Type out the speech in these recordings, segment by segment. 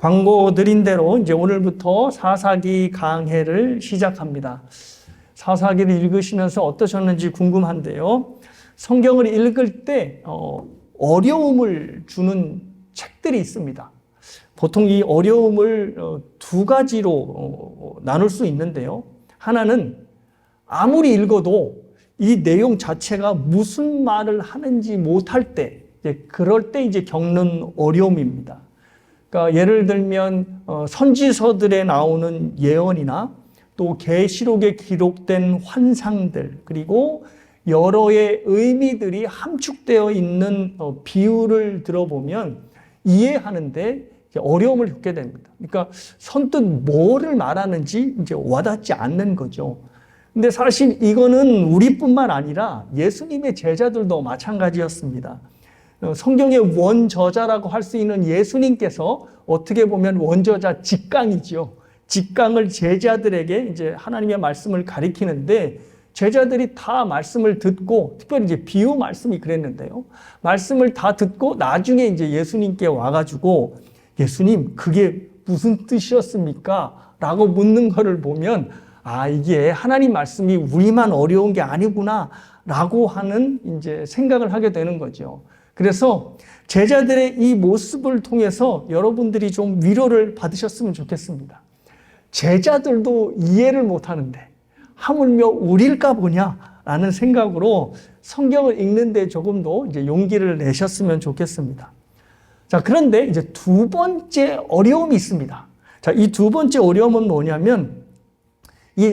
광고 드린 대로 이제 오늘부터 사사기 강해를 시작합니다. 사사기를 읽으시면서 어떠셨는지 궁금한데요. 성경을 읽을 때 어려움을 주는 책들이 있습니다. 보통 이 어려움을 두 가지로 나눌 수 있는데요. 하나는 아무리 읽어도 이 내용 자체가 무슨 말을 하는지 못할 때, 그럴 때 이제 겪는 어려움입니다. 그러니까 예를 들면 선지서들에 나오는 예언이나 또 계시록에 기록된 환상들, 그리고 여러의 의미들이 함축되어 있는 비유를 들어보면 이해하는데 어려움을 겪게 됩니다. 그러니까 선뜻 뭐를 말하는지 이제 와닿지 않는 거죠. 근데 사실 이거는 우리뿐만 아니라 예수님의 제자들도 마찬가지였습니다. 성경의 원저자라고 할 수 있는 예수님께서 어떻게 보면 원저자 직강이죠. 직강을 제자들에게 이제 하나님의 말씀을 가리키는데 제자들이 다 말씀을 듣고, 특별히 이제 비유 말씀이 그랬는데요. 말씀을 다 듣고 나중에 이제 예수님께 와가지고 예수님, 그게 무슨 뜻이었습니까? 라고 묻는 거를 보면 이게 하나님 말씀이 우리만 어려운 게 아니구나 라고 하는 이제 생각을 하게 되는 거죠. 그래서 제자들의 이 모습을 통해서 여러분들이 좀 위로를 받으셨으면 좋겠습니다. 제자들도 이해를 못 하는데 하물며 우리일까 보냐라는 생각으로 성경을 읽는데 조금 더 이제 용기를 내셨으면 좋겠습니다. 자, 그런데 이제 두 번째 어려움이 있습니다. 자, 이 두 번째 어려움은 뭐냐면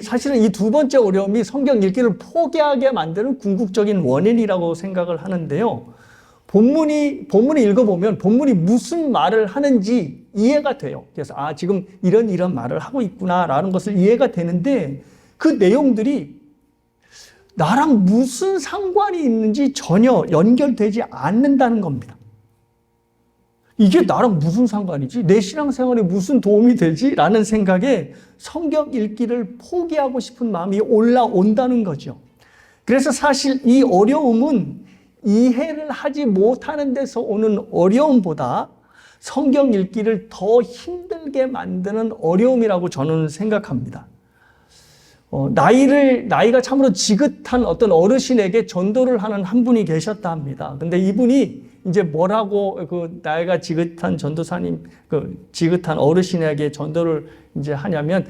사실은 이 두 번째 어려움이 성경 읽기를 포기하게 만드는 궁극적인 원인이라고 생각을 하는데요. 본문을 읽어보면 본문이 무슨 말을 하는지 이해가 돼요. 그래서 지금 이런 말을 하고 있구나라는 것을 이해가 되는데 그 내용들이 나랑 무슨 상관이 있는지 전혀 연결되지 않는다는 겁니다. 이게 나랑 무슨 상관이지? 내 신앙생활에 무슨 도움이 되지? 라는 생각에 성경 읽기를 포기하고 싶은 마음이 올라온다는 거죠. 그래서 사실 이 어려움은 이해를 하지 못하는 데서 오는 어려움보다 성경 읽기를 더 힘들게 만드는 어려움이라고 저는 생각합니다. 나이가 참으로 지긋한 어떤 어르신에게 전도를 하는 한 분이 계셨다 합니다. 근데 이분이 이제 뭐라고 나이가 지긋한 전도사님, 지긋한 어르신에게 전도를 이제 하냐면,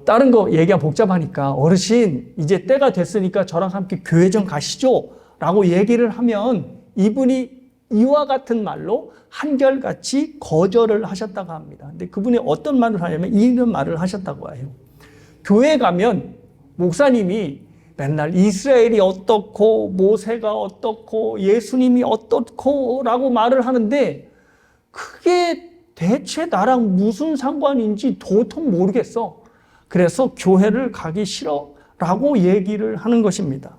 다른 거 얘기가 복잡하니까, 어르신, 이제 때가 됐으니까 저랑 함께 교회 좀 가시죠. 라고 얘기를 하면 이분이 이와 같은 말로 한결같이 거절을 하셨다고 합니다. 근데 그분이 어떤 말을 하냐면 이런 말을 하셨다고 해요. 교회 가면 목사님이 맨날 이스라엘이 어떻고 모세가 어떻고 예수님이 어떻고 라고 말을 하는데 그게 대체 나랑 무슨 상관인지 도통 모르겠어. 그래서 교회를 가기 싫어 라고 얘기를 하는 것입니다.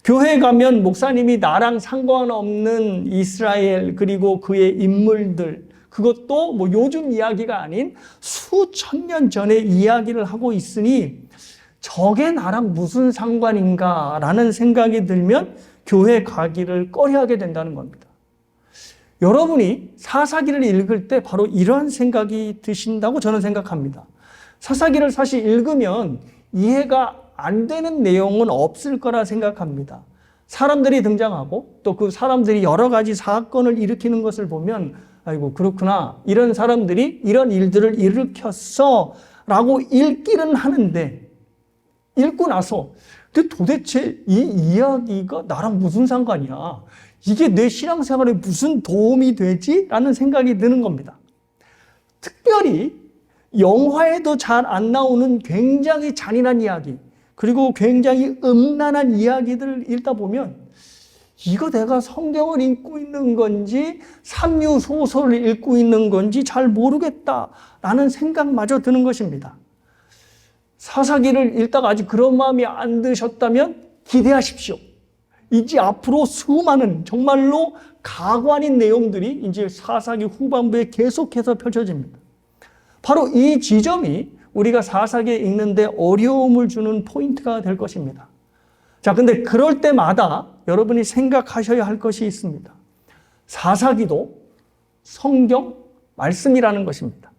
교회 가면 목사님이 나랑 상관없는 이스라엘 그리고 그의 인물들, 그것도 요즘 이야기가 아닌 수천 년 전의 이야기를 하고 있으니 저게 나랑 무슨 상관인가라는 생각이 들면 교회 가기를 꺼려하게 된다는 겁니다. 여러분이 사사기를 읽을 때 바로 이런 생각이 드신다고 저는 생각합니다. 사사기를 사실 읽으면 이해가 안 되는 내용은 없을 거라 생각합니다. 사람들이 등장하고 또 그 사람들이 여러 가지 사건을 일으키는 것을 보면 아이고 그렇구나, 이런 사람들이 이런 일들을 일으켰어 라고 읽기는 하는데 읽고 나서 도대체 이 이야기가 나랑 무슨 상관이야? 이게 내 신앙생활에 무슨 도움이 되지? 라는 생각이 드는 겁니다. 특별히 영화에도 잘 안 나오는 굉장히 잔인한 이야기, 그리고 굉장히 음란한 이야기들을 읽다 보면 이거 내가 성경을 읽고 있는 건지 삼류소설을 읽고 있는 건지 잘 모르겠다라는 생각마저 드는 것입니다. 사사기를 읽다가 아직 그런 마음이 안 드셨다면 기대하십시오. 이제 앞으로 수많은 정말로 가관인 내용들이 이제 사사기 후반부에 계속해서 펼쳐집니다. 바로 이 지점이 우리가 사사기에 읽는데 어려움을 주는 포인트가 될 것입니다. 자, 근데 그럴 때마다 여러분이 생각하셔야 할 것이 있습니다. 사사기도 성경 말씀이라는 것입니다.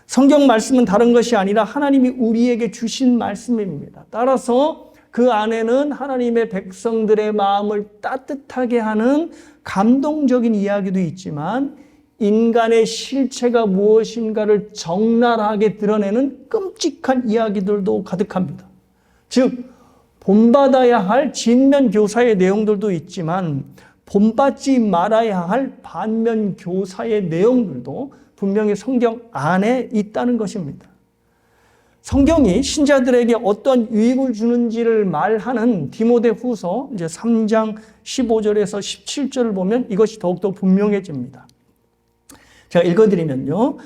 성경 말씀은 다른 것이 아니라 하나님이 우리에게 주신 말씀입니다. 따라서 그 안에는 하나님의 백성들의 마음을 따뜻하게 하는 감동적인 이야기도 있지만 인간의 실체가 무엇인가를 적나라하게 드러내는 끔찍한 이야기들도 가득합니다. 즉 본받아야 할 진면 교사의 내용들도 있지만 본받지 말아야 할 반면 교사의 내용들도 분명히 성경 안에 있다는 것입니다. 성경이 신자들에게 어떤 유익을 주는지를 말하는 디모데후서 이제 3장 15절에서 17절을 보면 이것이 더욱더 분명해집니다. 제가 읽어드리면요.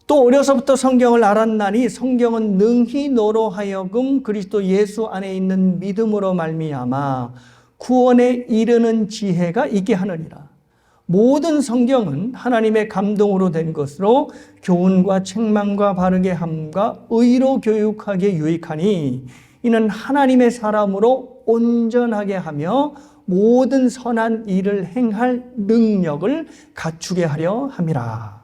또 어려서부터 성경을 알았나니 성경은 능히 너로 하여금 그리스도 예수 안에 있는 믿음으로 말미암아 구원에 이르는 지혜가 있게 하느니라. 모든 성경은 하나님의 감동으로 된 것으로 교훈과 책망과 바르게 함과 의로 교육하기에 유익하니 이는 하나님의 사람으로 온전하게 하며 모든 선한 일을 행할 능력을 갖추게 하려 함이라.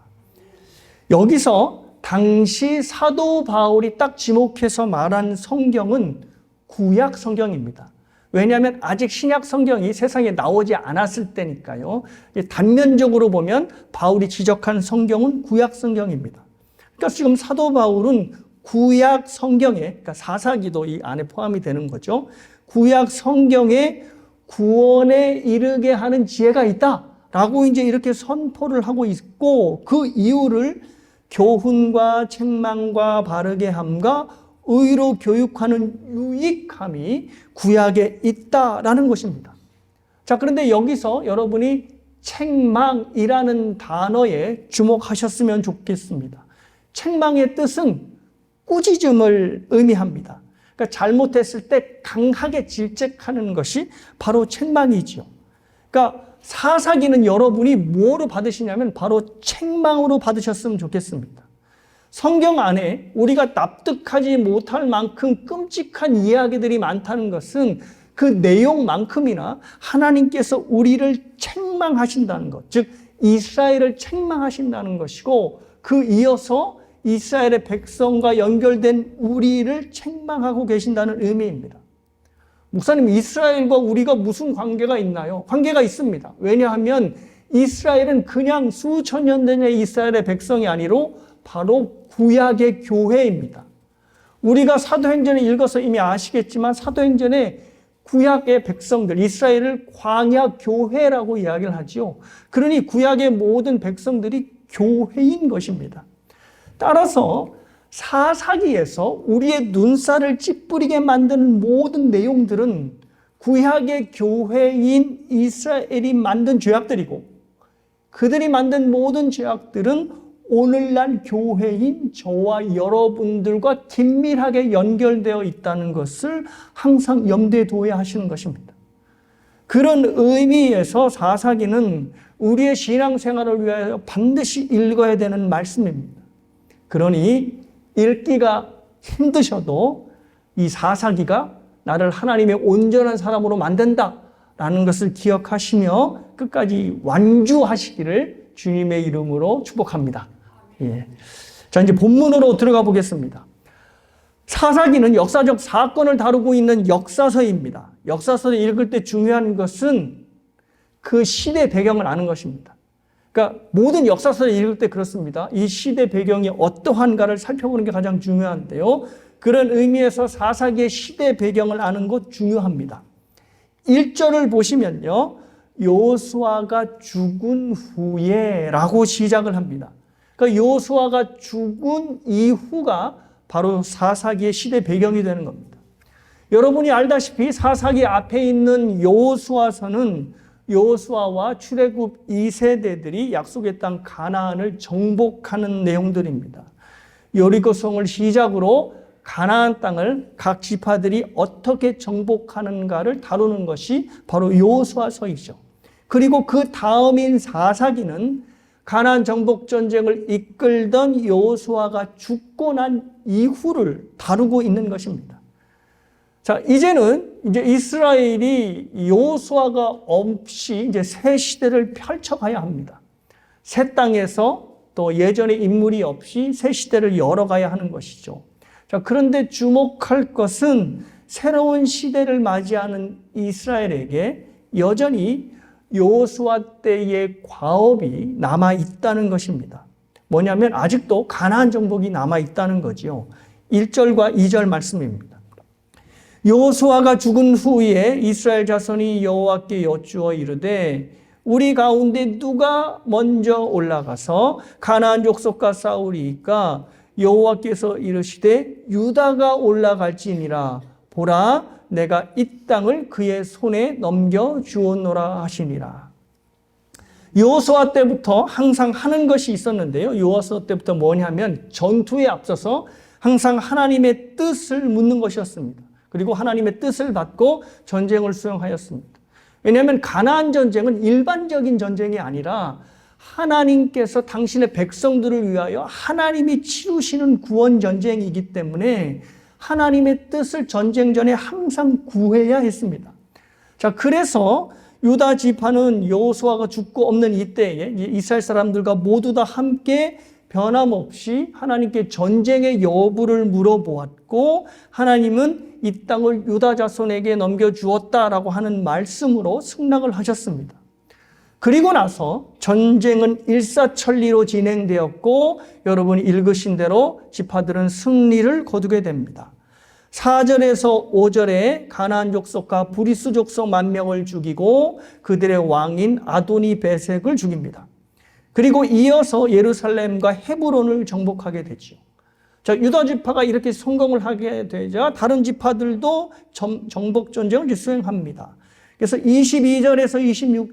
여기서 당시 사도 바울이 딱 지목해서 말한 성경은 구약 성경입니다. 왜냐하면 아직 신약 성경이 세상에 나오지 않았을 때니까요. 단면적으로 보면 바울이 지적한 성경은 구약 성경입니다. 그러니까 지금 사도 바울은 구약 성경에, 그러니까 사사기도 이 안에 포함이 되는 거죠. 구약 성경에 구원에 이르게 하는 지혜가 있다라고 이제 이렇게 선포를 하고 있고 그 이유를 교훈과 책망과 바르게 함과 의로 교육하는 유익함이 구약에 있다라는 것입니다. 자, 그런데 여기서 여러분이 책망이라는 단어에 주목하셨으면 좋겠습니다. 책망의 뜻은 꾸짖음을 의미합니다. 그러니까 잘못했을 때 강하게 질책하는 것이 바로 책망이지요. 그러니까 사사기는 여러분이 뭐로 받으시냐면 바로 책망으로 받으셨으면 좋겠습니다. 성경 안에 우리가 납득하지 못할 만큼 끔찍한 이야기들이 많다는 것은 그 내용만큼이나 하나님께서 우리를 책망하신다는 것, 즉 이스라엘을 책망하신다는 것이고 그 이어서 이스라엘의 백성과 연결된 우리를 책망하고 계신다는 의미입니다. 목사님, 이스라엘과 우리가 무슨 관계가 있나요? 관계가 있습니다. 왜냐하면 이스라엘은 그냥 수천 년 전의 이스라엘의 백성이 아니로 바로 구약의 교회입니다. 우리가 사도행전을 읽어서 이미 아시겠지만 사도행전에 구약의 백성들, 이스라엘을 광야 교회라고 이야기를 하지요. 그러니 구약의 모든 백성들이 교회인 것입니다. 따라서 사사기에서 우리의 눈살을 찌푸리게 만드는 모든 내용들은 구약의 교회인 이스라엘이 만든 죄악들이고 그들이 만든 모든 죄악들은 오늘날 교회인 저와 여러분들과 긴밀하게 연결되어 있다는 것을 항상 염두에 두어야 하시는 것입니다. 그런 의미에서 사사기는 우리의 신앙생활을 위하여 반드시 읽어야 되는 말씀입니다. 그러니 읽기가 힘드셔도 이 사사기가 나를 하나님의 온전한 사람으로 만든다라는 것을 기억하시며 끝까지 완주하시기를 주님의 이름으로 축복합니다. 예. 자, 이제 본문으로 들어가 보겠습니다. 사사기는 역사적 사건을 다루고 있는 역사서입니다. 역사서를 읽을 때 중요한 것은 그 시대 배경을 아는 것입니다. 그러니까 모든 역사서를 읽을 때 그렇습니다. 이 시대 배경이 어떠한가를 살펴보는 게 가장 중요한데요. 그런 의미에서 사사기의 시대 배경을 아는 것 중요합니다. 1절을 보시면요. 요수아가 죽은 후에 라고 시작을 합니다. 그러니까 요수아가 죽은 이후가 바로 사사기의 시대 배경이 되는 겁니다. 여러분이 알다시피 사사기 앞에 있는 여호수아서는 여호수아와 출애굽 2세대들이 약속의 땅 가나안을 정복하는 내용들입니다. 여리고성을 시작으로 가나안 땅을 각 지파들이 어떻게 정복하는가를 다루는 것이 바로 여호수아서이죠. 그리고 그 다음인 사사기는 가나안 정복 전쟁을 이끌던 여호수아가 죽고 난 이후를 다루고 있는 것입니다. 자, 이제는 이제 이스라엘이 여호수아가 없이 이제 새 시대를 펼쳐가야 합니다. 새 땅에서 또 또 예전의 인물이 없이 새 시대를 열어가야 하는 것이죠. 자, 그런데 주목할 것은 새로운 시대를 맞이하는 이스라엘에게 여전히 여호수아 때의 과업이 남아 있다는 것입니다. 뭐냐면 아직도 가나안 정복이 남아 있다는 거지요. 1절과 2절 말씀입니다. 여호수아가 죽은 후에 이스라엘 자손이 여호와께 여쭈어 이르되 우리 가운데 누가 먼저 올라가서 가나안 족속과 싸우리이까 여호와께서 이르시되 유다가 올라갈지니라. 보라, 내가 이 땅을 그의 손에 넘겨 주었노라 하시니라. 여호수아 때부터 항상 하는 것이 있었는데요. 여호수아 때부터 뭐냐면 전투에 앞서서 항상 하나님의 뜻을 묻는 것이었습니다. 그리고 하나님의 뜻을 받고 전쟁을 수행하였습니다. 왜냐하면 가나안 전쟁은 일반적인 전쟁이 아니라 하나님께서 당신의 백성들을 위하여 하나님이 치루시는 구원 전쟁이기 때문에 하나님의 뜻을 전쟁 전에 항상 구해야 했습니다. 자, 그래서 유다 지파는 여호수아가 죽고 없는 이때에 이스라엘 사람들과 모두 다 함께 변함없이 하나님께 전쟁의 여부를 물어보았고 하나님은 이 땅을 유다 자손에게 넘겨주었다라고 하는 말씀으로 승낙을 하셨습니다. 그리고 나서 전쟁은 일사천리로 진행되었고 여러분이 읽으신 대로 지파들은 승리를 거두게 됩니다. 4절에서 5절에 가나안 족속과 브리스 족속 10,000명을 죽이고 그들의 왕인 아도니 베색을 죽입니다. 그리고 이어서 예루살렘과 헤브론을 정복하게 되죠. 자, 유다 지파가 이렇게 성공을 하게 되자 다른 지파들도 정복 전쟁을 수행합니다. 그래서 22절에서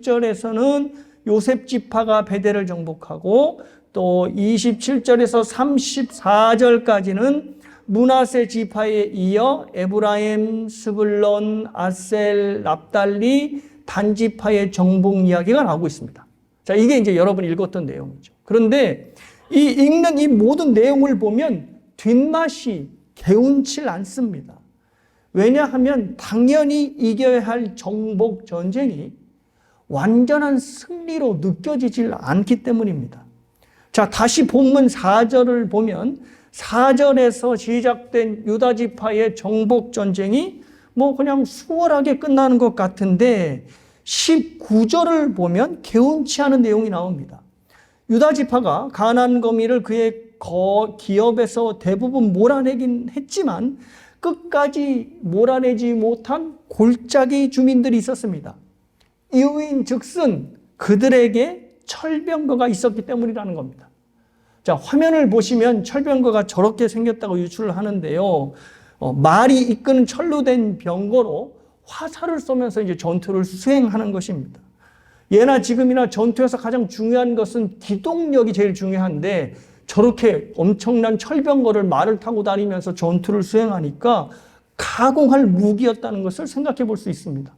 26절에서는 요셉 지파가 베델을 정복하고 또 27절에서 34절까지는 므낫세 지파에 이어 에브라임, 스불론, 아셀, 납달리, 단 지파의 정복 이야기가 나오고 있습니다. 자, 이게 이제 여러분이 읽었던 내용이죠. 그런데 이 읽는 이 모든 내용을 보면 뒷맛이 개운치 않습니다. 왜냐하면 당연히 이겨야 할 정복 전쟁이 완전한 승리로 느껴지질 않기 때문입니다. 자, 다시 본문 4절을 보면 4절에서 시작된 유다 지파의 정복 전쟁이 뭐 그냥 수월하게 끝나는 것 같은데 19절을 보면 개운치 않은 내용이 나옵니다. 유다 지파가 가나안 거민을 그의 기업에서 대부분 몰아내긴 했지만 끝까지 몰아내지 못한 골짜기 주민들이 있었습니다. 이유인 즉슨 그들에게 철병거가 있었기 때문이라는 겁니다. 자, 화면을 보시면 철병거가 저렇게 생겼다고 유추를 하는데요. 말이 이끄는 철로 된 병거로 화살을 쏘면서 이제 전투를 수행하는 것입니다. 예나 지금이나 전투에서 가장 중요한 것은 기동력이 제일 중요한데 저렇게 엄청난 철병거를 말을 타고 다니면서 전투를 수행하니까 가공할 무기였다는 것을 생각해 볼 수 있습니다.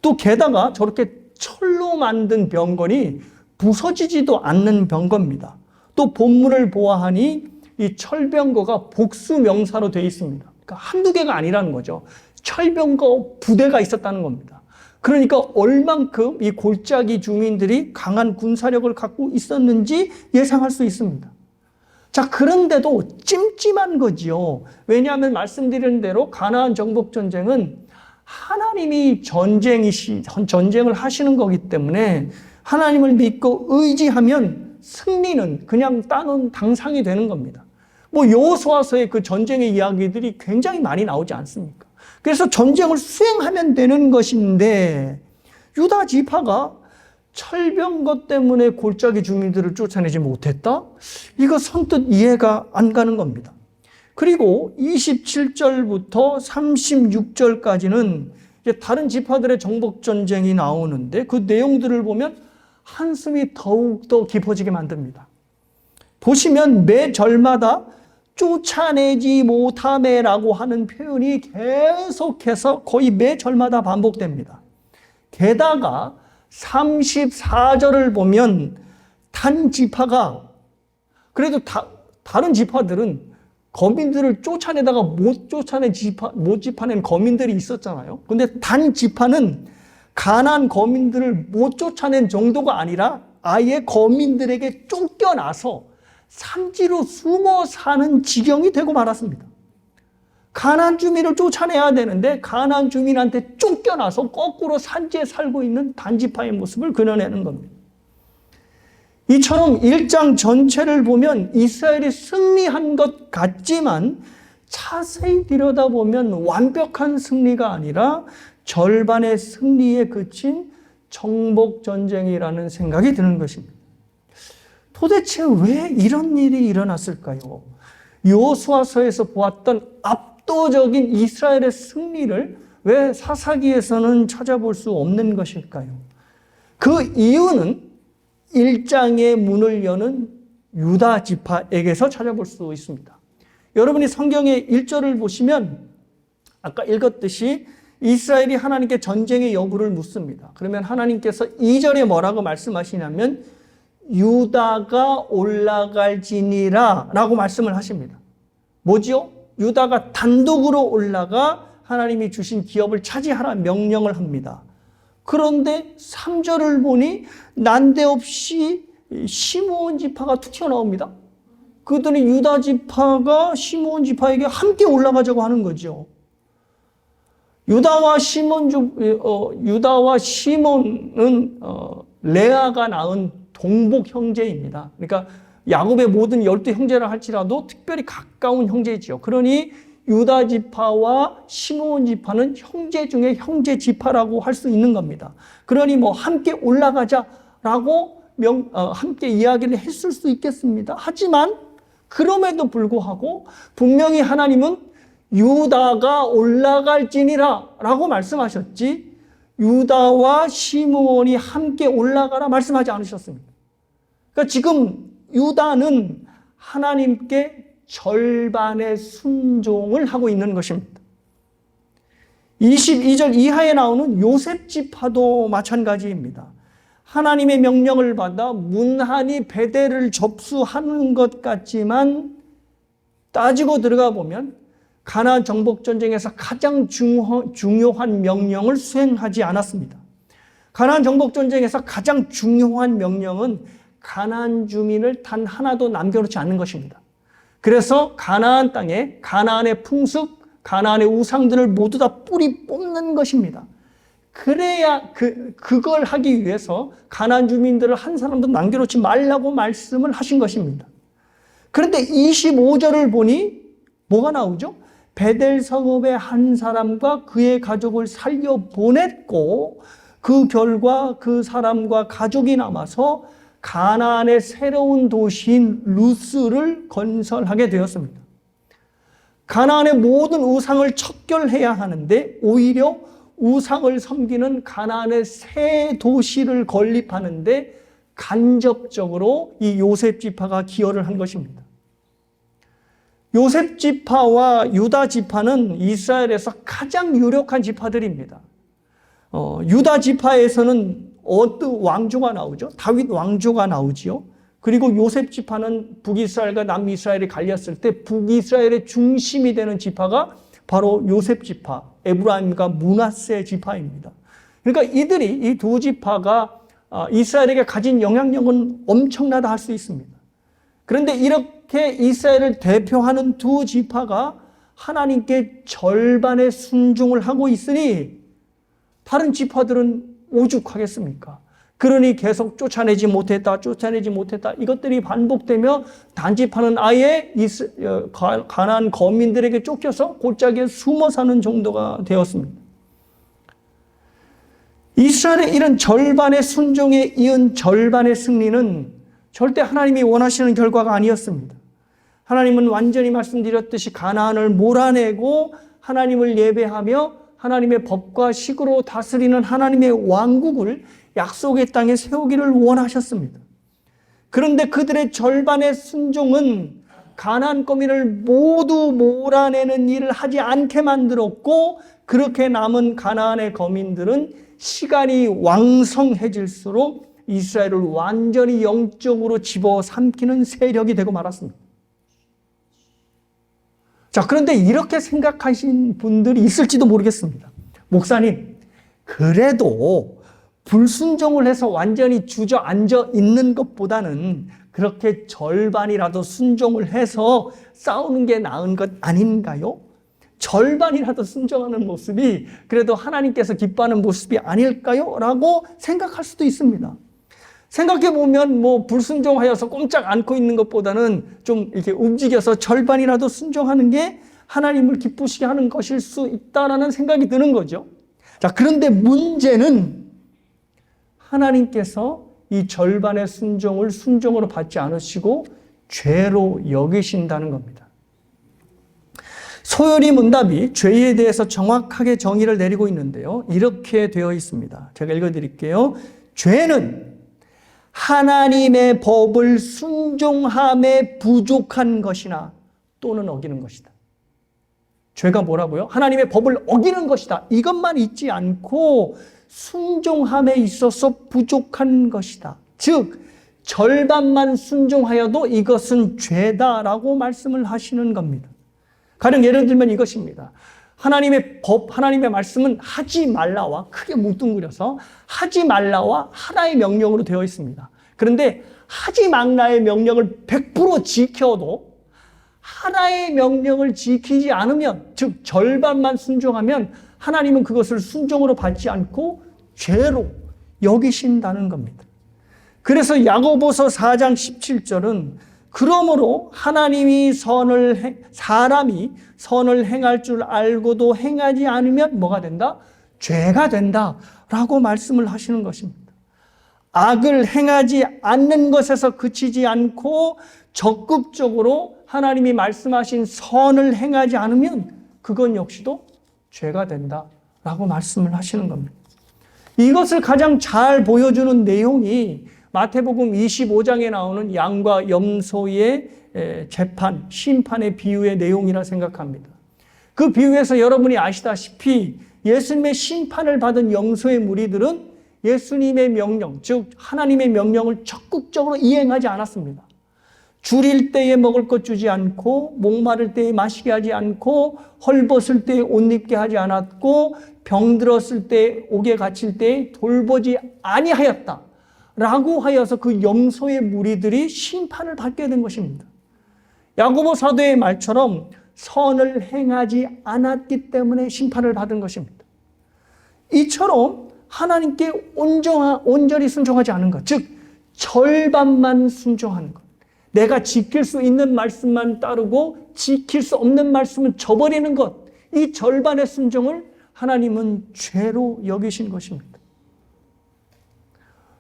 또 게다가 저렇게 철로 만든 병거니 부서지지도 않는 병거입니다. 또 본문을 보아하니 이 철병거가 복수 명사로 되어 있습니다. 그러니까 한두 개가 아니라는 거죠. 철병거 부대가 있었다는 겁니다. 그러니까 얼만큼 이 골짜기 주민들이 강한 군사력을 갖고 있었는지 예상할 수 있습니다. 자, 그런데도 찜찜한 거지요. 왜냐하면 말씀드린 대로 가나안 정복 전쟁은 하나님이 전쟁을 하시는 거기 때문에 하나님을 믿고 의지하면 승리는 그냥 따놓은 당상이 되는 겁니다. 뭐 여호수아서의 그 전쟁의 이야기들이 굉장히 많이 나오지 않습니까? 그래서 전쟁을 수행하면 되는 것인데 유다 지파가 철병거 때문에 골짜기 주민들을 쫓아내지 못했다? 이거 선뜻 이해가 안 가는 겁니다. 그리고 27절부터 36절까지는 이제 다른 지파들의 정복 전쟁이 나오는데 그 내용들을 보면 한숨이 더욱더 깊어지게 만듭니다. 보시면 매 절마다 쫓아내지 못함에라고 하는 표현이 계속해서 거의 매 절마다 반복됩니다. 게다가 34절을 보면 단 지파가 그래도 다른 지파들은 거민들을 쫓아내다가 못 쫓아낸 거민들이 있었잖아요. 근데 단 지파는 가나안 거민들을 못 쫓아낸 정도가 아니라 아예 거민들에게 쫓겨나서 산지로 숨어 사는 지경이 되고 말았습니다. 가나안 주민을 쫓아내야 되는데 가나안 주민한테 쫓겨나서 거꾸로 산지에 살고 있는 단지파의 모습을 그려내는 겁니다. 이처럼 1장 전체를 보면 이스라엘이 승리한 것 같지만 자세히 들여다보면 완벽한 승리가 아니라 절반의 승리에 그친 정복전쟁이라는 생각이 드는 것입니다. 도대체 왜 이런 일이 일어났을까요? 여호수아서에서 보았던 압도적인 이스라엘의 승리를 왜 사사기에서는 찾아볼 수 없는 것일까요? 그 이유는 1장의 문을 여는 유다 지파에게서 찾아볼 수 있습니다. 여러분이 성경의 1절을 보시면 아까 읽었듯이 이스라엘이 하나님께 전쟁의 여부를 묻습니다. 그러면 하나님께서 2절에 뭐라고 말씀하시냐면 유다가 올라갈지니라 라고 말씀을 하십니다. 뭐지요? 유다가 단독으로 올라가 하나님이 주신 기업을 차지하라 명령을 합니다. 그런데 3절을 보니 난데없이 시므온 지파가 툭 튀어나옵니다. 그들이 유다 지파가 시므온 지파에게 함께 올라가자고 하는 거죠. 유다와 시몬은 레아가 낳은 동복 형제입니다. 그러니까 야곱의 모든 12형제라 할지라도 특별히 가까운 형제지요. 그러니 유다 지파와 시므온 지파는 형제 중에 형제 지파라고 할 수 있는 겁니다. 그러니 함께 올라가자라고 함께 이야기를 했을 수 있겠습니다. 하지만 그럼에도 불구하고 분명히 하나님은 유다가 올라갈지니라 라고 말씀하셨지 유다와 시므온이 함께 올라가라 말씀하지 않으셨습니다. 그러니까 지금 유다는 하나님께 절반의 순종을 하고 있는 것입니다. 22절 이하에 나오는 요셉 지파도 마찬가지입니다. 하나님의 명령을 받아 문하니 베델을 접수하는 것 같지만 따지고 들어가 보면 가나안 정복 전쟁에서 가장 중요한 명령을 수행하지 않았습니다. 가나안 정복 전쟁에서 가장 중요한 명령은 가나안 주민을 단 하나도 남겨놓지 않는 것입니다. 그래서 가나안 땅에 가나안의 풍습, 가나안의 우상들을 모두 다 뿌리 뽑는 것입니다. 그래야 그걸 하기 위해서 가나안 주민들을 한 사람도 남겨놓지 말라고 말씀을 하신 것입니다. 그런데 25절을 보니 뭐가 나오죠? 베델 성읍의 한 사람과 그의 가족을 살려 보냈고 그 결과 그 사람과 가족이 남아서 가나안의 새로운 도시인 루스를 건설하게 되었습니다. 가나안의 모든 우상을 척결해야 하는데 오히려 우상을 섬기는 가나안의 새 도시를 건립하는데 간접적으로 이 요셉 지파가 기여를 한 것입니다. 요셉 지파와 유다 지파는 이스라엘에서 가장 유력한 지파들입니다. 유다 지파에서는 왕조가 나오죠. 다윗 왕조가 나오지요. 그리고 요셉 지파는 북이스라엘과 남이스라엘이 갈렸을 때 북이스라엘의 중심이 되는 지파가 바로 요셉 지파, 에브라임과 므낫세 지파입니다. 그러니까 이 두 지파가 이스라엘에게 가진 영향력은 엄청나다 할 수 있습니다. 그런데 이렇게 이스라엘을 대표하는 두 지파가 하나님께 절반의 순종을 하고 있으니 다른 지파들은 오죽하겠습니까? 그러니 계속 쫓아내지 못했다 이것들이 반복되며 단지파는 아예 가나안 거민들에게 쫓겨서 골짜기에 숨어 사는 정도가 되었습니다. 이스라엘의 이런 절반의 순종에 이은 절반의 승리는 절대 하나님이 원하시는 결과가 아니었습니다. 하나님은 완전히 말씀드렸듯이 가나안을 몰아내고 하나님을 예배하며 하나님의 법과 식으로 다스리는 하나님의 왕국을 약속의 땅에 세우기를 원하셨습니다. 그런데 그들의 절반의 순종은 가나안 거민을 모두 몰아내는 일을 하지 않게 만들었고 그렇게 남은 가나안의 거민들은 시간이 왕성해질수록 이스라엘을 완전히 영적으로 집어삼키는 세력이 되고 말았습니다. 자, 그런데 이렇게 생각하신 분들이 있을지도 모르겠습니다. 목사님, 그래도 불순종을 해서 완전히 주저앉아 있는 것보다는 그렇게 절반이라도 순종을 해서 싸우는 게 나은 것 아닌가요? 절반이라도 순종하는 모습이 그래도 하나님께서 기뻐하는 모습이 아닐까요? 라고 생각할 수도 있습니다. 생각해보면 불순종하여서 꼼짝 않고 있는 것보다는 좀 이렇게 움직여서 절반이라도 순종하는 게 하나님을 기쁘시게 하는 것일 수 있다라는 생각이 드는 거죠. 자, 그런데 문제는 하나님께서 이 절반의 순종을 순종으로 받지 않으시고 죄로 여기신다는 겁니다. 소요리 문답이 죄에 대해서 정확하게 정의를 내리고 있는데요. 이렇게 되어 있습니다. 제가 읽어드릴게요. 죄는 하나님의 법을 순종함에 부족한 것이나 또는 어기는 것이다. 죄가 뭐라고요? 하나님의 법을 어기는 것이다. 이것만 있지 않고 순종함에 있어서 부족한 것이다. 즉 절반만 순종하여도 이것은 죄다라고 말씀을 하시는 겁니다. 가령 예를 들면 이것입니다. 하나님의 법, 하나님의 말씀은 하지 말라와 크게 뭉뚱그려서 하지 말라와 하나의 명령으로 되어 있습니다. 그런데 하지 말라의 명령을 100% 지켜도 하나의 명령을 지키지 않으면, 즉 절반만 순종하면 하나님은 그것을 순종으로 받지 않고 죄로 여기신다는 겁니다. 그래서 야고보서 4장 17절은 그러므로 사람이 선을 행할 줄 알고도 행하지 않으면 뭐가 된다? 죄가 된다라고 말씀을 하시는 것입니다. 악을 행하지 않는 것에서 그치지 않고 적극적으로 하나님이 말씀하신 선을 행하지 않으면 그건 역시도 죄가 된다라고 말씀을 하시는 겁니다. 이것을 가장 잘 보여주는 내용이 마태복음 25장에 나오는 양과 염소의 재판, 심판의 비유의 내용이라 생각합니다. 그 비유에서 여러분이 아시다시피 예수님의 심판을 받은 염소의 무리들은 예수님의 명령, 즉 하나님의 명령을 적극적으로 이행하지 않았습니다. 줄일 때에 먹을 것 주지 않고, 목마를 때에 마시게 하지 않고, 헐벗을 때에 옷 입게 하지 않았고, 병들었을 때, 옥에 갇힐 때에 돌보지 아니하였다 라고 하여서 그 염소의 무리들이 심판을 받게 된 것입니다. 야고보 사도의 말처럼 선을 행하지 않았기 때문에 심판을 받은 것입니다. 이처럼 하나님께 온전히 순종하지 않은 것, 즉 절반만 순종하는 것, 내가 지킬 수 있는 말씀만 따르고 지킬 수 없는 말씀은 저버리는 것, 이 절반의 순종을 하나님은 죄로 여기신 것입니다.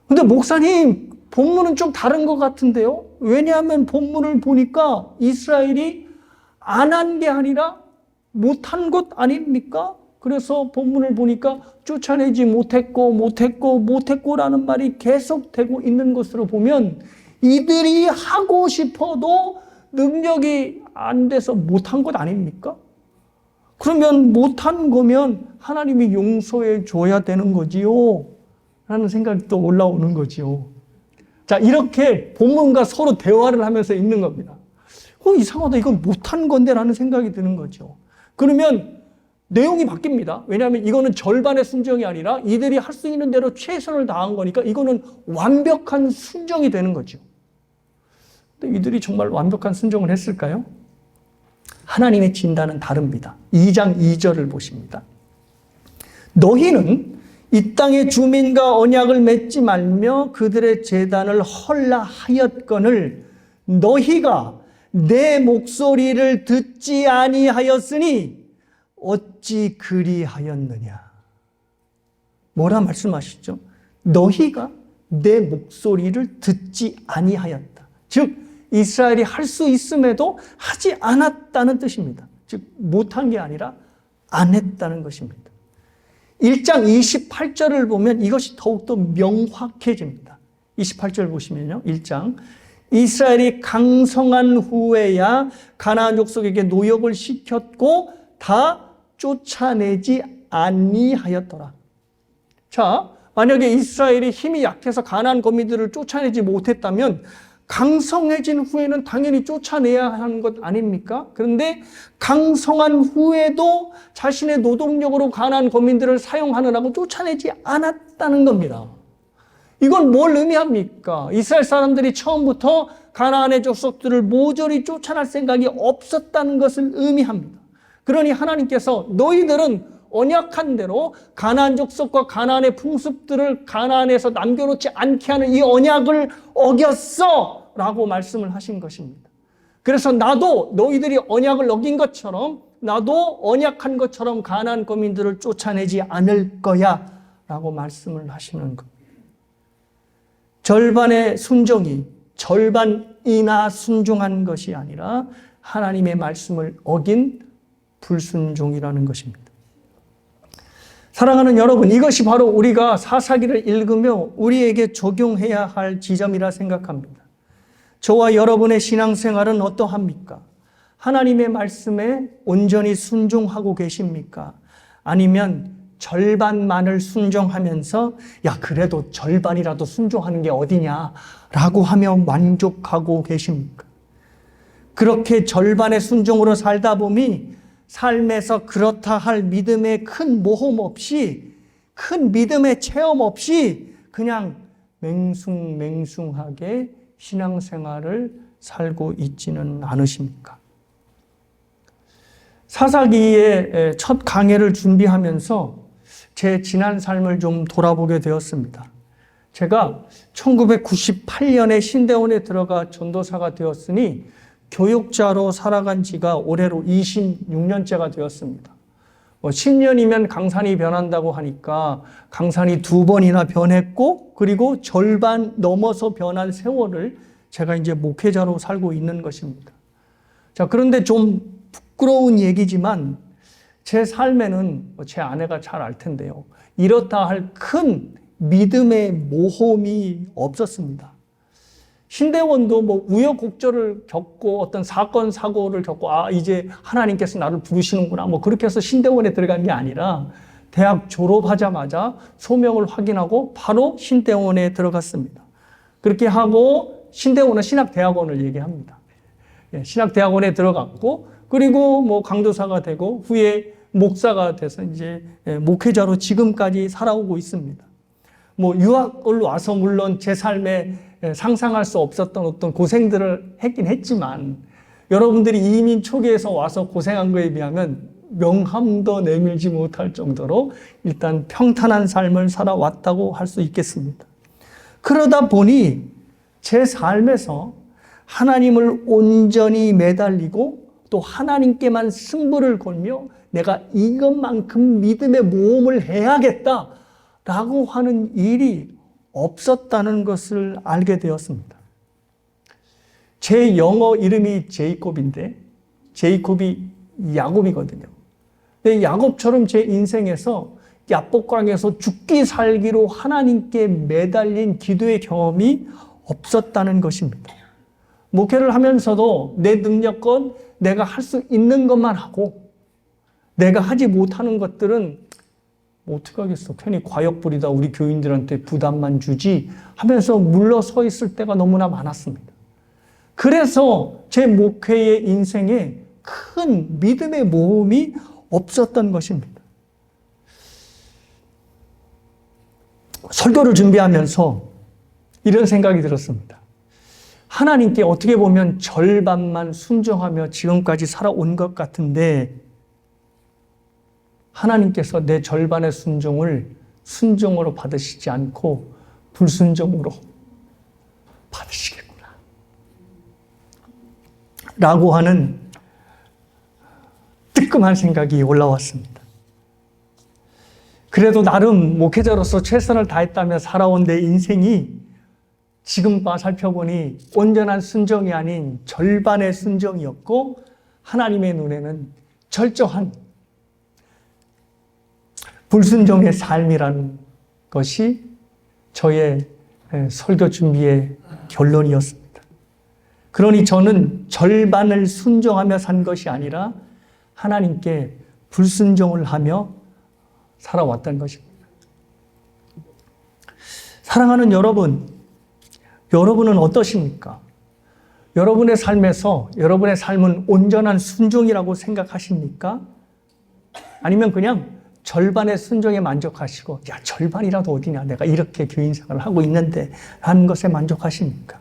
근데 목사님, 본문은 좀 다른 것 같은데요? 왜냐하면 본문을 보니까 이스라엘이 안 한 게 아니라 못한 것 아닙니까? 그래서 본문을 보니까 쫓아내지 못했고라는 말이 계속되고 있는 것으로 보면 이들이 하고 싶어도 능력이 안 돼서 못한 것 아닙니까? 그러면 못한 거면 하나님이 용서해 줘야 되는 거지요? 라는 생각이 또 올라오는 거지요. 자, 이렇게 본문과 서로 대화를 하면서 읽는 겁니다. 이상하다. 이건 못한 건데 라는 생각이 드는 거죠. 그러면 내용이 바뀝니다. 왜냐하면 이거는 절반의 순종이 아니라 이들이 할 수 있는 대로 최선을 다한 거니까 이거는 완벽한 순종이 되는 거죠. 근데 이들이 정말 완벽한 순종을 했을까요? 하나님의 진단은 다릅니다. 2장 2절을 보십니다. 너희는 이 땅의 주민과 언약을 맺지 말며 그들의 제단을 헐라 하였거늘 너희가 내 목소리를 듣지 아니하였으니 어찌 그리하였느냐. 뭐라 말씀하시죠? 너희가 내 목소리를 듣지 아니하였다. 즉 이스라엘이 할 수 있음에도 하지 않았다는 뜻입니다. 즉 못한 게 아니라 안 했다는 것입니다. 1장 28절을 보면 이것이 더욱더 명확해집니다. 28절 보시면요. 1장 이스라엘이 강성한 후에야 가나안 족속에게 노역을 시켰고 다 쫓아내지 아니하였더라. 자, 만약에 이스라엘이 힘이 약해서 가나안 거민들을 쫓아내지 못했다면 강성해진 후에는 당연히 쫓아내야 하는 것 아닙니까? 그런데 강성한 후에도 자신의 노동력으로 가나안 거민들을 사용하느라고 쫓아내지 않았다는 겁니다. 이건 뭘 의미합니까? 이스라엘 사람들이 처음부터 가나안의 족속들을 모조리 쫓아낼 생각이 없었다는 것을 의미합니다. 그러니 하나님께서 너희들은 언약한 대로 가나안 족속과 가나안의 풍습들을 가나안에서 남겨놓지 않게 하는 이 언약을 어겼어! 라고 말씀을 하신 것입니다. 그래서 나도 너희들이 언약을 어긴 것처럼 나도 언약한 것처럼 가나안 거민들을 쫓아내지 않을 거야 라고 말씀을 하시는 겁니다. 절반의 순종이 절반이나 순종한 것이 아니라 하나님의 말씀을 어긴 불순종이라는 것입니다. 사랑하는 여러분, 이것이 바로 우리가 사사기를 읽으며 우리에게 적용해야 할 지점이라 생각합니다. 저와 여러분의 신앙생활은 어떠합니까? 하나님의 말씀에 온전히 순종하고 계십니까? 아니면 절반만을 순종하면서 야 그래도 절반이라도 순종하는 게 어디냐라고 하며 만족하고 계십니까? 그렇게 절반의 순종으로 살다 보니 삶에서 그렇다 할 믿음의 큰 모험 없이 큰 믿음의 체험 없이 그냥 맹숭맹숭하게 신앙생활을 살고 있지는 않으십니까? 사사기의 첫 강해를 준비하면서 제 지난 삶을 좀 돌아보게 되었습니다. 제가 1998년에 신대원에 들어가 전도사가 되었으니 교육자로 살아간 지가 올해로 26년째가 되었습니다. 10년이면 강산이 변한다고 하니까 강산이 2번이나 변했고 그리고 절반 넘어서 변한 세월을 제가 이제 목회자로 살고 있는 것입니다. 자, 그런데 좀 부끄러운 얘기지만 제 삶에는 제 아내가 잘 알 텐데요. 이렇다 할 큰 믿음의 모험이 없었습니다. 신대원도 뭐 우여곡절을 겪고 어떤 사건, 사고를 겪고 이제 하나님께서 나를 부르시는구나 뭐 그렇게 해서 신대원에 들어간 게 아니라 대학 졸업하자마자 소명을 확인하고 바로 신대원에 들어갔습니다. 그렇게 하고 신대원은 신학대학원을 얘기합니다. 신학대학원에 들어갔고 그리고 뭐 강도사가 되고 후에 목사가 돼서 이제 목회자로 지금까지 살아오고 있습니다. 뭐 유학을 와서 물론 제 삶에 상상할 수 없었던 어떤 고생들을 했긴 했지만 여러분들이 이민 초기에서 와서 고생한 거에 비하면 명함도 내밀지 못할 정도로 일단 평탄한 삶을 살아왔다고 할 수 있겠습니다. 그러다 보니 제 삶에서 하나님을 온전히 매달리고 또 하나님께만 승부를 걸며 내가 이것만큼 믿음의 모험을 해야겠다라고 하는 일이 없었다는 것을 알게 되었습니다. 제 영어 이름이 제이콥인데 제이콥이 야곱이거든요. 근데 야곱처럼 제 인생에서 야복강에서 죽기 살기로 하나님께 매달린 기도의 경험이 없었다는 것입니다. 목회를 하면서도 내 능력껏 내가 할 수 있는 것만 하고 내가 하지 못하는 것들은 뭐 어떻게 하겠어. 괜히 과욕 부리다 우리 교인들한테 부담만 주지 하면서 물러서 있을 때가 너무나 많았습니다. 그래서 제 목회의 인생에 큰 믿음의 모험이 없었던 것입니다. 설교를 준비하면서 이런 생각이 들었습니다. 하나님께 어떻게 보면 절반만 순종하며 지금까지 살아온 것 같은데 하나님께서 내 절반의 순종을 순종으로 받으시지 않고 불순종으로 받으시겠구나 라고 하는 뜨끔한 생각이 올라왔습니다. 그래도 나름 목회자로서 최선을 다했다며 살아온 내 인생이 지금 살펴보니 온전한 순종이 아닌 절반의 순종이었고 하나님의 눈에는 철저한 불순종의 삶이라는 것이 저의 설교 준비의 결론이었습니다. 그러니 저는 절반을 순종하며 산 것이 아니라 하나님께 불순종을 하며 살아왔던 것입니다. 사랑하는 여러분, 여러분은 어떠십니까? 여러분의 삶에서 여러분의 삶은 온전한 순종이라고 생각하십니까? 아니면 그냥 절반의 순종에 만족하시고, 야, 절반이라도 어디냐, 내가 이렇게 교인생활을 하고 있는데 라는 것에 만족하십니까?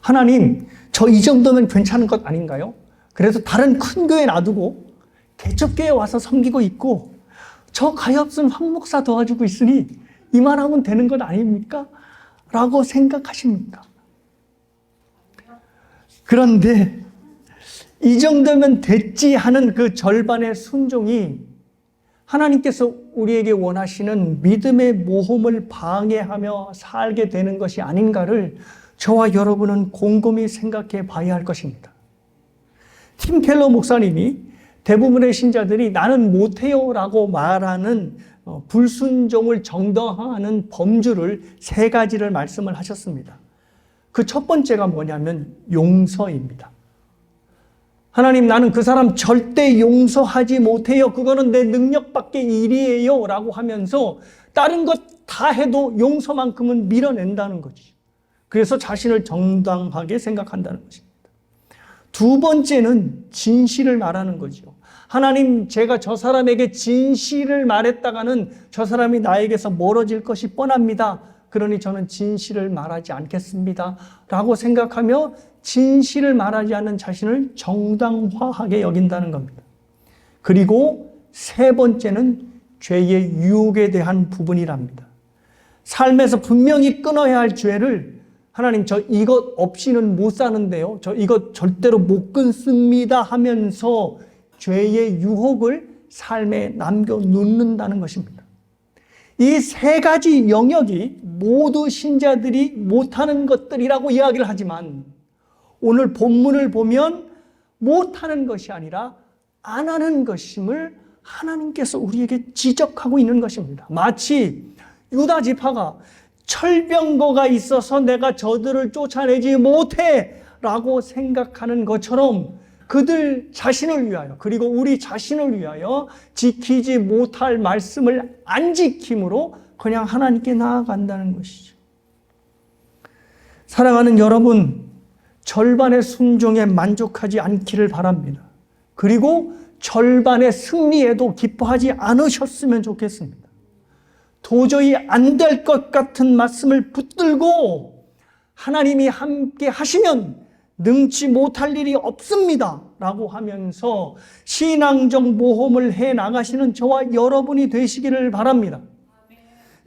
하나님, 저 이 정도면 괜찮은 것 아닌가요? 그래서 다른 큰 교회 놔두고 개척교회에 와서 섬기고 있고, 저 가엾은 황 목사 도와주고 있으니 이만하면 되는 것 아닙니까? 라고 생각하십니까? 그런데 이 정도면 됐지 하는 그 절반의 순종이 하나님께서 우리에게 원하시는 믿음의 모험을 방해하며 살게 되는 것이 아닌가를 저와 여러분은 곰곰이 생각해 봐야 할 것입니다. 팀 켈러 목사님이 대부분의 신자들이 나는 못해요 라고 말하는 불순종을 정당화하는 범주를 3가지를 말씀을 하셨습니다. 그 첫 번째가 뭐냐면 용서입니다. 하나님, 나는 그 사람 절대 용서하지 못해요. 그거는 내 능력 밖의 일이에요 라고 하면서 다른 것 다 해도 용서만큼은 밀어낸다는 거지. 그래서 자신을 정당하게 생각한다는 것입니다. 두 번째는 진실을 말하는 거죠. 하나님, 제가 저 사람에게 진실을 말했다가는 저 사람이 나에게서 멀어질 것이 뻔합니다. 그러니 저는 진실을 말하지 않겠습니다 라고 생각하며 진실을 말하지 않는 자신을 정당화하게 여긴다는 겁니다. 그리고 3번째는 죄의 유혹에 대한 부분이랍니다. 삶에서 분명히 끊어야 할 죄를 하나님, 저 이것 없이는 못 사는데요, 저 이것 절대로 못 끊습니다 하면서 죄의 유혹을 삶에 남겨놓는다는 것입니다. 이 3가지 영역이 모두 신자들이 못하는 것들이라고 이야기를 하지만 오늘 본문을 보면 못하는 것이 아니라 안 하는 것임을 하나님께서 우리에게 지적하고 있는 것입니다. 마치 유다 지파가 철병거가 있어서 내가 저들을 쫓아내지 못해 라고 생각하는 것처럼 그들 자신을 위하여, 그리고 우리 자신을 위하여 지키지 못할 말씀을 안 지킴으로 그냥 하나님께 나아간다는 것이죠. 사랑하는 여러분, 절반의 순종에 만족하지 않기를 바랍니다. 그리고 절반의 승리에도 기뻐하지 않으셨으면 좋겠습니다. 도저히 안 될 것 같은 말씀을 붙들고 하나님이 함께 하시면 능치 못할 일이 없습니다 라고 하면서 신앙적 모험을 해 나가시는 저와 여러분이 되시기를 바랍니다.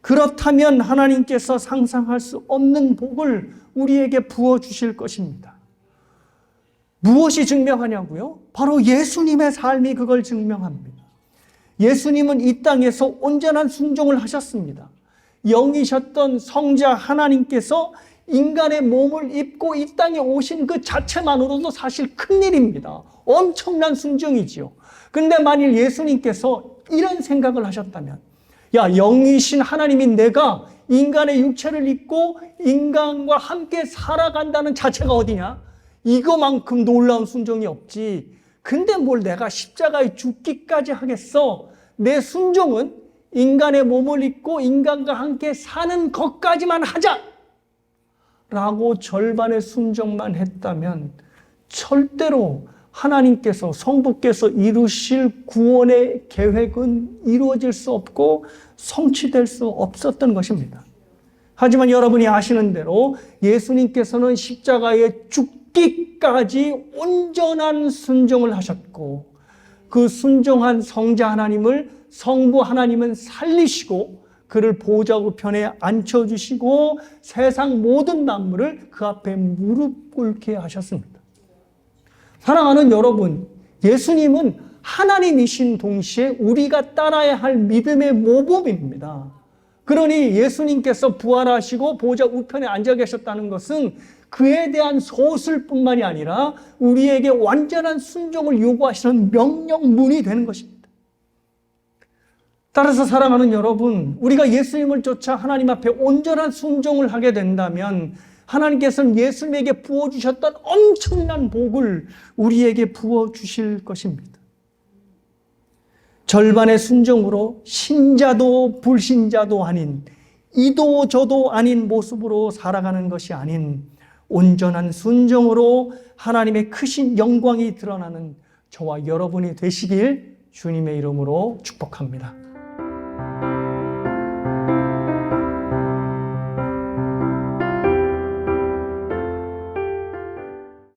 그렇다면 하나님께서 상상할 수 없는 복을 우리에게 부어주실 것입니다. 무엇이 증명하냐고요? 바로 예수님의 삶이 그걸 증명합니다. 예수님은 이 땅에서 온전한 순종을 하셨습니다. 영이셨던 성자 하나님께서 인간의 몸을 입고 이 땅에 오신 그 자체만으로도 사실 큰일입니다. 엄청난 순종이지요. 근데 만일 예수님께서 이런 생각을 하셨다면, 야, 영이신 하나님인 내가 인간의 육체를 입고 인간과 함께 살아간다는 자체가 어디냐? 이거만큼 놀라운 순종이 없지. 근데 뭘 내가 십자가에 죽기까지 하겠어? 내 순종은 인간의 몸을 입고 인간과 함께 사는 것까지만 하자! 라고 절반의 순종만 했다면 절대로 하나님께서, 성부께서 이루실 구원의 계획은 이루어질 수 없고 성취될 수 없었던 것입니다. 하지만 여러분이 아시는 대로 예수님께서는 십자가에 죽기까지 온전한 순종을 하셨고, 그 순종한 성자 하나님을 성부 하나님은 살리시고 그를 보좌 우편에 앉혀주시고 세상 모든 만물을 그 앞에 무릎 꿇게 하셨습니다. 사랑하는 여러분, 예수님은 하나님이신 동시에 우리가 따라야 할 믿음의 모범입니다. 그러니 예수님께서 부활하시고 보좌 우편에 앉아 계셨다는 것은 그에 대한 소술뿐만이 아니라 우리에게 완전한 순종을 요구하시는 명령문이 되는 것입니다. 따라서 사랑하는 여러분, 우리가 예수님을 쫓아 하나님 앞에 온전한 순종을 하게 된다면 하나님께서는 예수님에게 부어주셨던 엄청난 복을 우리에게 부어주실 것입니다. 절반의 순종으로 신자도 불신자도 아닌, 이도 저도 아닌 모습으로 살아가는 것이 아닌 온전한 순종으로 하나님의 크신 영광이 드러나는 저와 여러분이 되시길 주님의 이름으로 축복합니다.